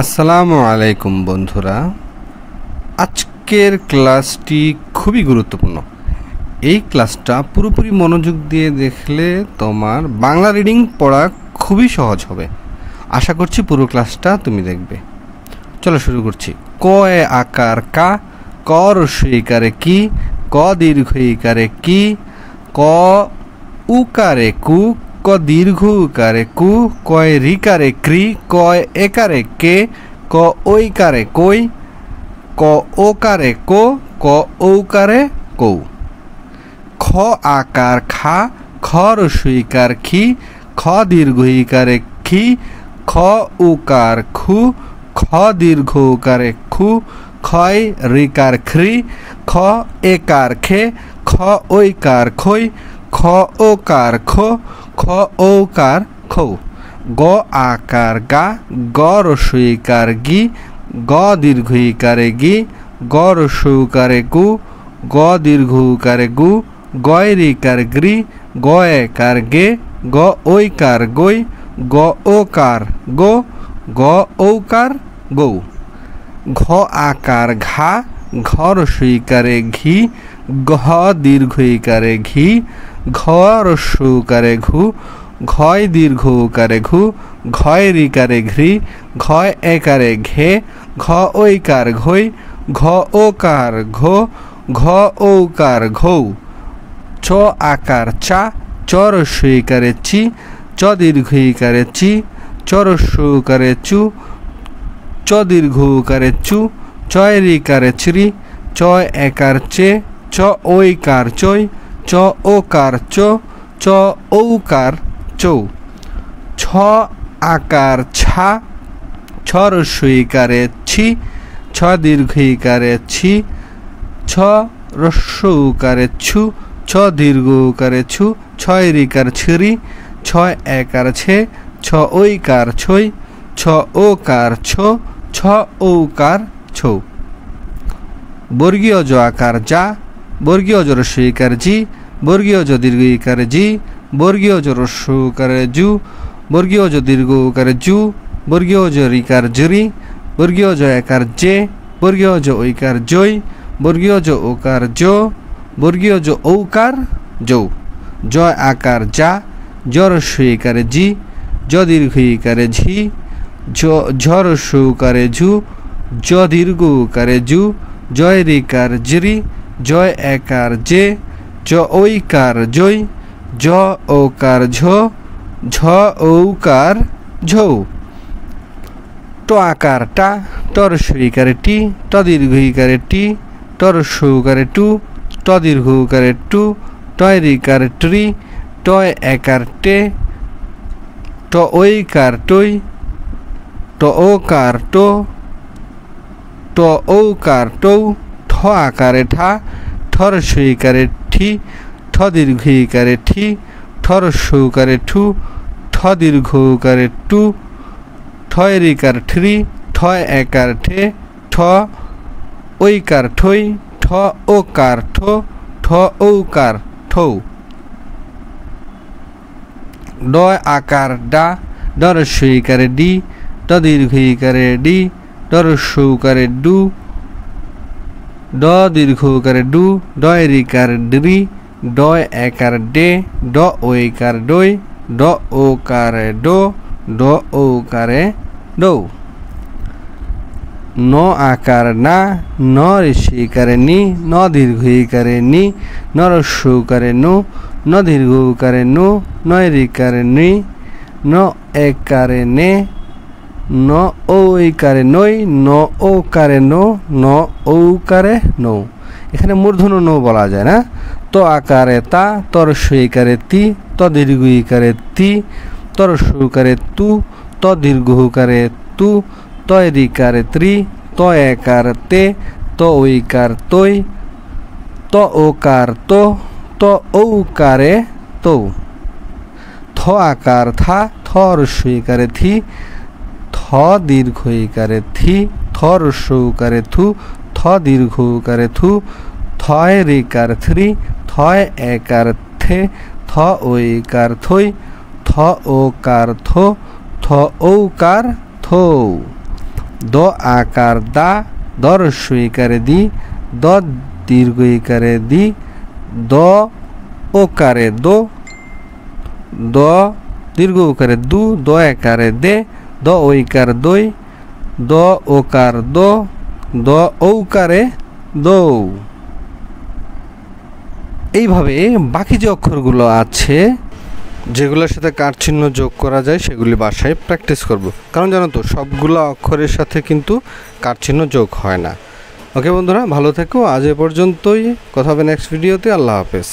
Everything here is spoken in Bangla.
আসসালামু আলাইকুম বন্ধুরা, আজকের ক্লাসটি খুবই গুরুত্বপূর্ণ। এই ক্লাসটা পুরোপুরি মনোযোগ দিয়ে দেখলে তোমার বাংলা রিডিং পড়া খুবই সহজ হবে। আশা করছি পুরো ক্লাসটা তুমি দেখবে। চলো শুরু করছি। ক এ আকার কা, ক রস্বই ইকারে কি, ক দীর্ঘ ইকারে কি, ক উকারে কু, ক দীর্ঘ উকারে কু, কয় রিকারে ক্রি, কয় একারে কে, ক ঐকারে কই, ক ওকারে কো, ক ঔকারে কৌ। খ আকার খা, খ রস্বই ইকার খি, খ দীর্ঘ ইকারে খি, খ উকার খু, খ দীর্ঘ উকারে খু, ক্ষয় রিকার খ্রি, খ একার খে, খ ঐকার খই, খ ওকার খো, খ ঔকার খৌ। গ আকার গা, গ রস্বই ইকার গি, গ দীর্ঘ ইকারে গি, গ রস্বই উকারে গু, গ দীর্ঘ উকারে গু, গয় রিকার গ্রি, গ একার গে, গ ঐকার গই, গ ওকার গো, গ ঔকার গৌ। ঘ আকার ঘা, ঘ রস্বই ইকারে ঘি, ঘ দীর্ঘ ইকারে ঘি, ঘ রস্বই উকারে ঘু, ঘয় দীর্ঘ উকারে ঘু, ঘয় রিকারে ঘ্রি, ঘয় একারে ঘে, ঘ ঐকার ঘই, ঘ ওকার ঘো, ঘ ঔকার ঘৌ। চ আকার চা, চ রস্বই ইকারে চি, চ দীর্ঘ ইকারে চি, চ রস্বই উকারে চু, চ দীর্ঘ উকারে চু, চয় রিকারে চিরি, চ একার চে, চ ঐকার চই, চ ওকার চো, চ ঔকার চৌ। ছ আকার ছা, ছ রস্বই ইকারে ছি, ছ দীর্ঘ ইকারে ছি, ছ রস্বই উকারে ছু, ছ দীর্ঘ উকারে ছু, ছয় রিকার ছিরি, ছয় একার ছে, ছ ঐকার ছই, ছ ওকার ছো, ছ ঔকার ছৌ। বর্গীয় জ আকার যা, বর্গীয় জ রস্বই ইকার জি, বর্গীয় জ দীর্ঘ ইকারে জি, বর্গীয় জ রস্বই উকারে জু, বর্গীয় জ দীর্ঘ উকারে জু, বর্গীয় জ রিকার জরি, বর্গীয় জ একার জে, বর্গীয় জ ঐকার জই, বর্গীয় জ ওকার জো, বর্গীয় জ ঔকার যৌ। জয় আকার যা, জ রস্বই ইকারে জি, জ দীর্ঘ ইকারে ঝি, ঝ রস্বই উকারে ঝু, জ দীর্ঘ উকারে জু, জয় রিকার জরি, জয় একার জে, জ ঐকার জই, জ ওকার ঝো, ঝ ঔকার ঝৌ। ট আকার টা, ট রস্বই ইকারে টি, ট দীর্ঘ ইকারে টি, ট রস্বই উকারে টু, ট দীর্ঘ উকারে টু, টয় রিকার ট্রি, টয় একার টে, ট ঐকার টই, ট ওকার টো, ট ঔকার টৌ। ঠ আকারে ঠা, ঠ রস্বই ইকারে ঠি, ঠ দীর্ঘ ইকারে ঠি, ঠ রস্বই উকারে ঠু, ঠ দীর্ঘ উকারে টু, ঠয় রিকার ঠ্রি, ঠয় একার ঠে, ঠ ঐকার ঠই, ঠ ওকার ঠো, ঠ ঔকার ঠৌ। ড আকার ডা, ড রস্বই ইকারে ডি, ড দীর্ঘ ইকারে ডি, ড রস্বই উকারে ডু, ড দীর্ঘ উকারে ডু, ডয় রিকার ড্রি, ডয় একার ডে, ড ঐকার ডই, ড ওকারে ডো, ড ঔকারে ডৌ। ন আকার না, ন রস্বই ইকারে নি, ন দীর্ঘ ইকারে নি, ন রস্বই উকারে নু, ন দীর্ঘ উকারে নু, নয় রিকারে নি, ন একারে নে, ন ঐকারে নই, ন ওকারে নো, ন ঔকারে নৌ। এখানে মূর্ধন্য নৌ বলা যায় না। ত আকারে তা, ত রস্বই ইকারে তি, ত দীর্ঘ ইকারে তি, ত রস্বই উকারে তু, ত দীর্ঘ উকারে তু, তয় রিকারে ত্রি, ত একার তে, ত ঐকার তৈ, ত ওকার তো, ত ঔকারে তৌ। থ আকার থা, থ রস্বই ইকারে থি, থ দীর্ঘ ইকারে থি, থ রস্বই উকারে থু, থ দীর্ঘ উকারে থু, থয় রিকার থ্রি, থয় একার থে, থ ঐকার থই, থ ওকার থো, থ ঔকার থৌ। দ আকার দা, দ হ্রস্ব ইকারে দি, দ দীর্ঘ ইকারে দি, দ ওকারে দো, দ দীর্ঘ উকারে দু, দ একারে দে, দ ঐকার দই, দ ওকার দো, দ ঔকারে দৌ। এইভাবে বাকি যে অক্ষরগুলো আছে যেগুলোর সাথে কার চিহ্ন যোগ করা যায় সেগুলি বাসায় প্র্যাকটিস করব, কারণ জানো তো সবগুলো অক্ষরের সাথে কিন্তু কার চিহ্ন যোগ হয় না। ওকে বন্ধুরা, ভালো থেকো, আজ এ পর্যন্তই, কথা হবে নেক্সট ভিডিওতে। আল্লাহ হাফেজ।